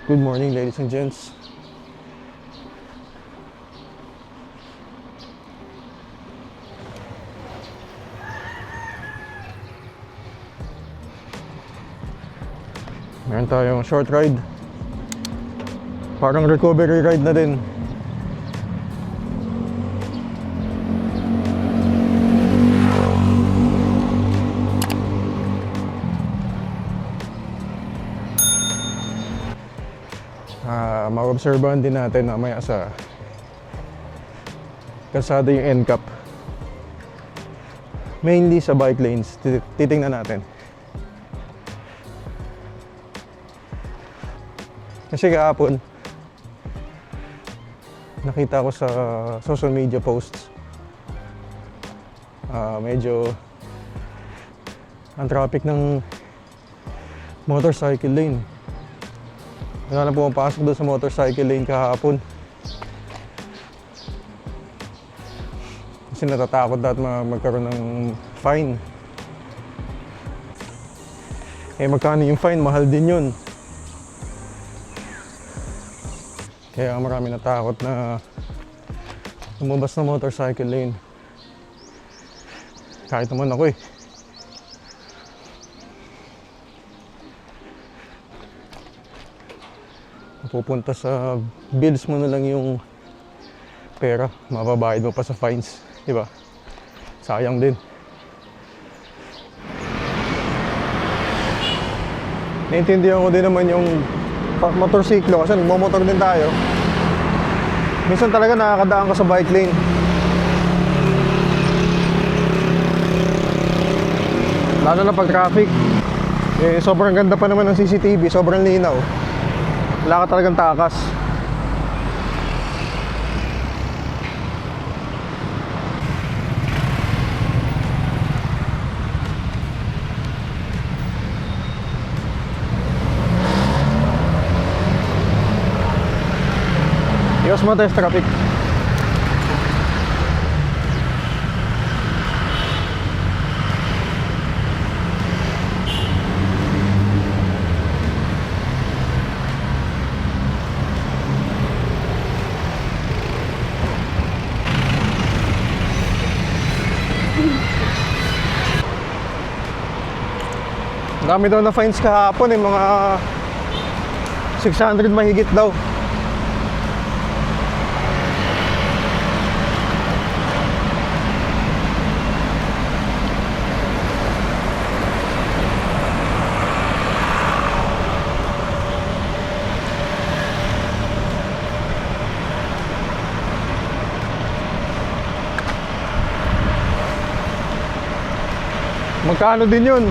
Good morning, ladies and gents. Meron tayong short ride. Parang recovery ride na din. Ma-obserbahan din natin mamaya sa kalsada yung NCAP. Mainly sa bike lanes, titingnan natin. Kasi kahapon, nakita ko sa social media posts, medyo ang traffic ng motorcycle lane. Wala na pumapasok doon sa motorcycle lane kahapon. Kasi natatakot dapat magkaroon ng fine. Eh magkano yung fine? Mahal din yun. Kaya marami natakot na lumabas na motorcycle lane. Kahit naman ako eh. Pupunta sa bills mo na lang yung pera, mababayad mo pa sa fines, di ba? Sayang din. Naintindihan ko din naman yung motorsiklo kasi nagmomotor din tayo. Minsan talaga nakakadaan ka sa bike lane. Lalo na pag traffic. Eh, sobrang ganda pa naman ng CCTV, sobrang linaw. Wala ka talagang takas. Iwas mo tayo sa traffic. Dami daw na fines kahapon eh, mga 600 mahigit daw. Magkano din yun?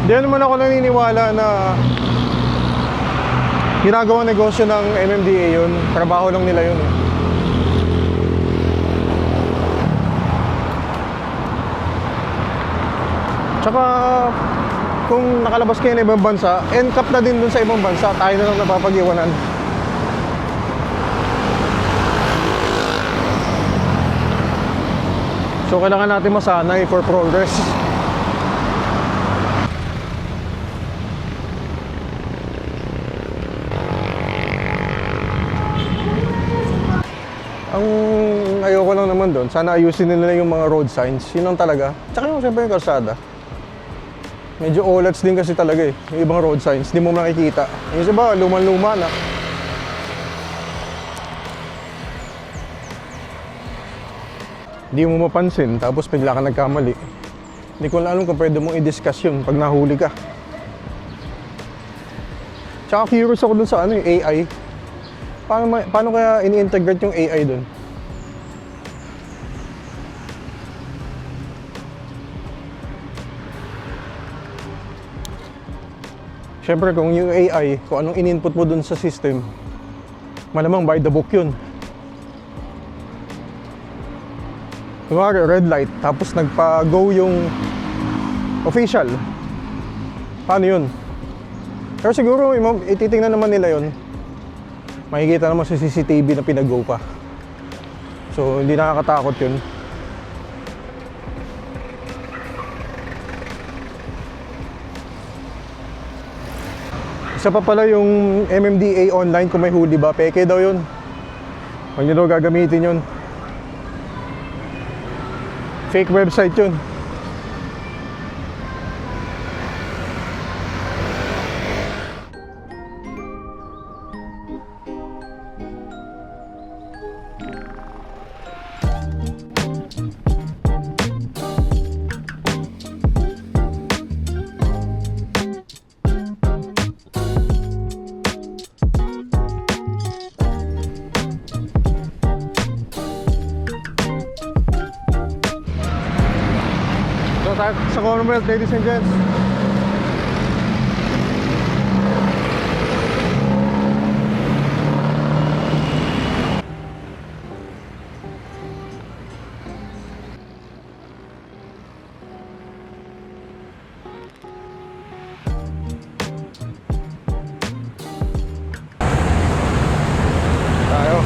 Di naman ako naniniwala na ginagawang negosyo ng MMDA yun. Trabaho lang nila yun. Tsaka kung nakalabas kayo ng ibang bansa, NCAP na din dun sa ibang bansa. Tayo na lang napapag-iwanan. So kailangan natin masanay for progress. Ang ayoko lang naman doon, sana ayusin nila yung mga road signs. Yun lang talaga. Tsaka yung siyempre yung kalsada. Medyo olats din kasi talaga eh. Yung ibang road signs, di mo makikita. Yung iba, luman-luma na. Di mo mapansin, tapos bigla ka nagkamali. Hindi ko alam kung pwede mong i-discuss yun pag nahuli ka. Tsaka curious ako dun sa AI. Paano kaya ini-integrate yung AI dun? Siyempre kung yung AI, kung anong in-input mo dun sa system, malamang by the book yun. Kunwari, red light, tapos nagpa-go yung official. Paano yun? Pero siguro, ititingnan naman nila yon. Makikita naman sa CCTV na pinag-go pa. So, hindi nakakatakot yun. Isa pa pala yung MMDA online kung may huli ba, peke daw yun. Huwag nyo daw gagamitin yun. Fake website yun. Sa Commonwealth, ladies and gents. Tayo.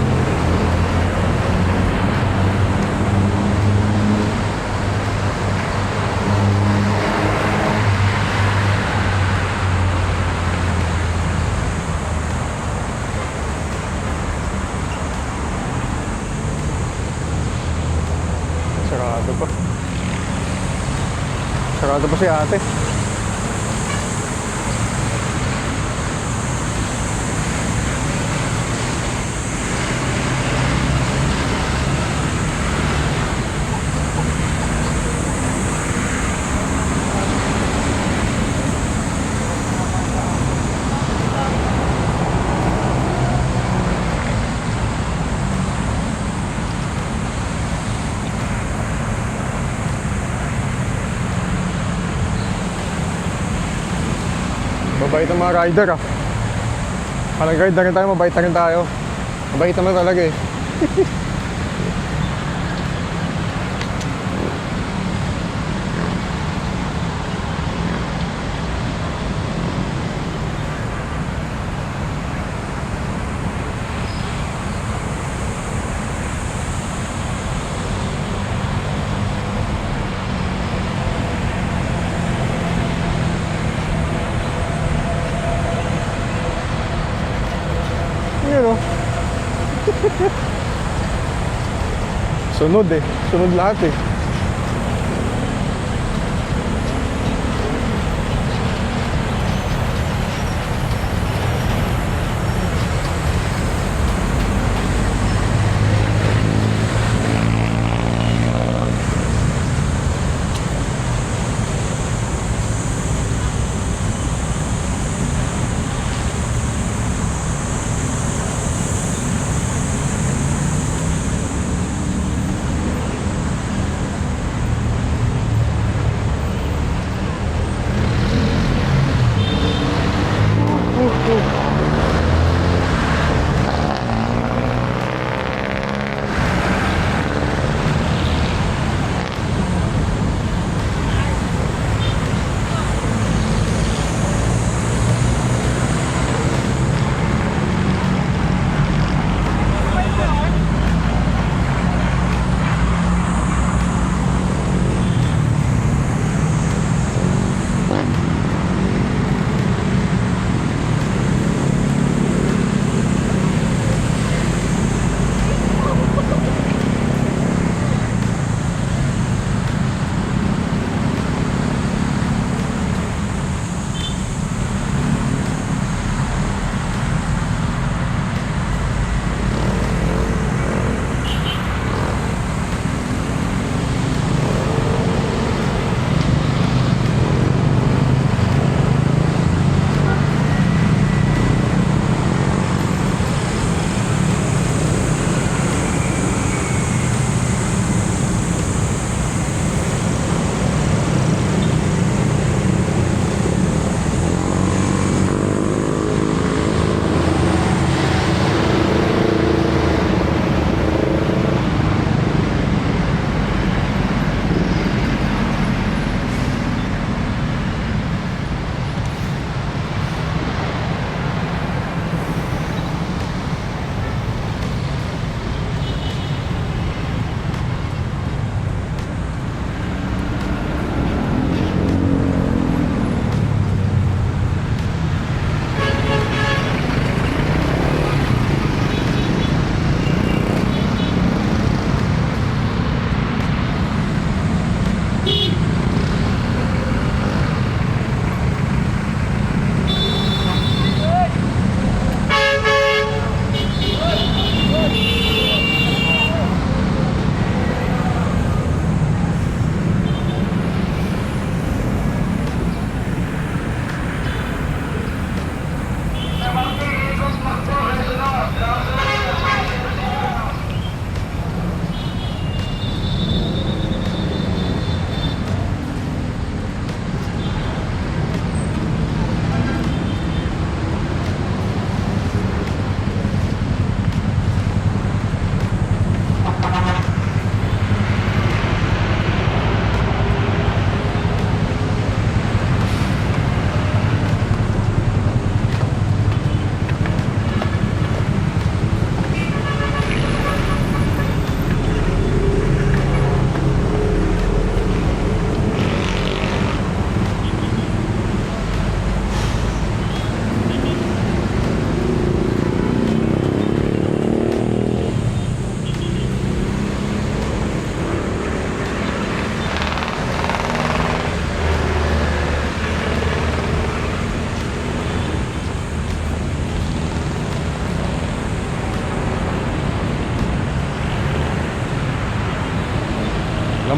Sarado pa. Sarado pa si ate. Mabait ang mga rider ah. Parang guide na rin tayo, mabait na rin tayo. Mabait naman talaga eh. Yun o. Sunod eh. Sunod lahat eh.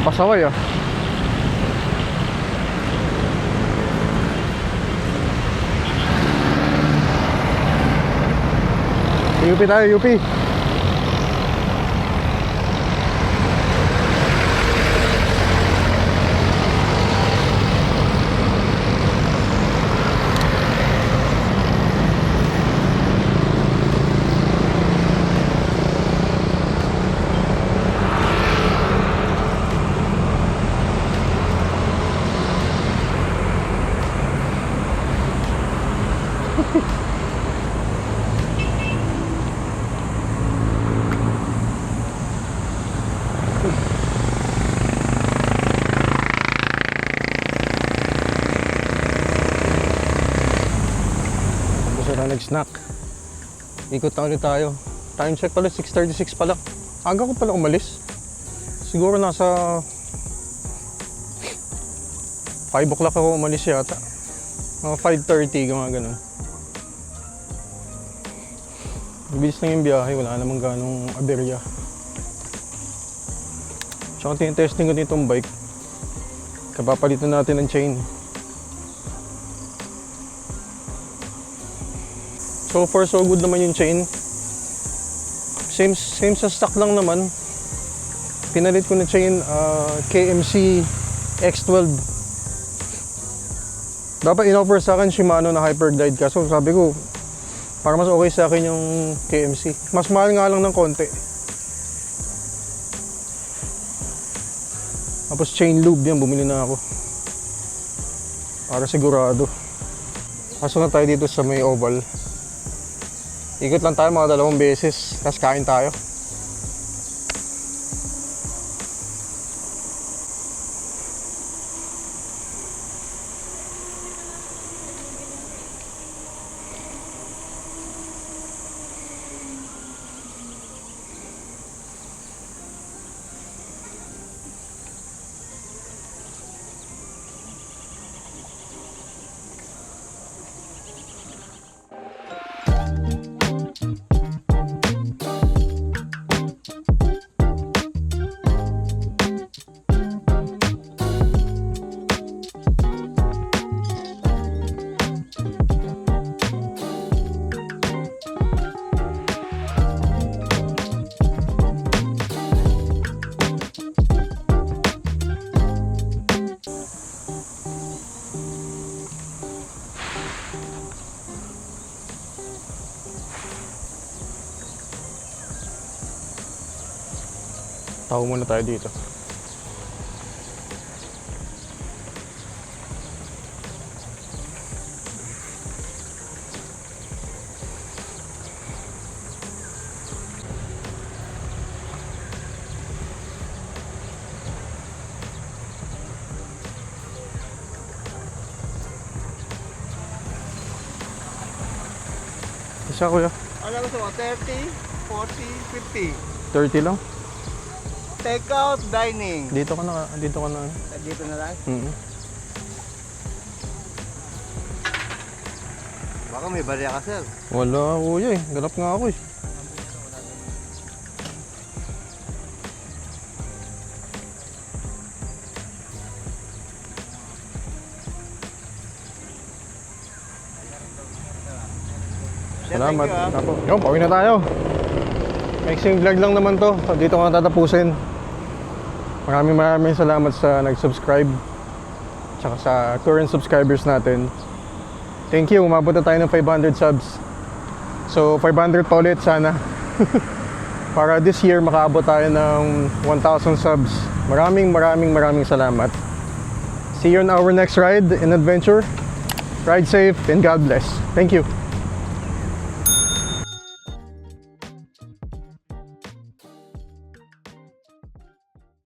pasaway ah. UP tayo, UP. Nag-snack. Ikot na ulit tayo. Time check pala, 6:36 pala. Aga ko pala umalis. Siguro nasa 5 o'clock ako umalis yata. Mga 5:30, ganun. Bilis lang yung biyahe, wala namang ganong aberya. Tsaka tinitesting ko nitong bike. Kapapalitan natin ng chain. So far so good naman yung chain. Same sa stock lang naman. Pinalit ko na chain KMC X12. Dapat in-offer sa akin Shimano na Hyperglide, kaso sabi ko para mas okay sa akin yung KMC. Mas mahal nga lang ng konti. Tapos chain lube yan, bumili na ako para sigurado. Pasok na tayo dito sa may oval. Ikot lang tayo mga 2 beses, tapos kain tayo. Taho muna tayo dito. Isa kuya. Ano gusto mo? 30, 40, 50. 30 lang. Take out dining. Dito ka na. Dito na lang? Baka may barya ka, sir. Wala kuya eh. Galap nga ako eh. Salamat. Yung, pauwi na tayo. Mixing vlog lang naman to. Dito ko na tatapusin. Maraming salamat sa nag-subscribe. Tsaka sa current subscribers natin. Thank you. Umabot na tayo ng 500 subs. So 500 pa ulit sana. Para this year makaabot tayo ng 1,000 subs. Maraming salamat. See you on our next ride and adventure. Ride safe and God bless. Thank you.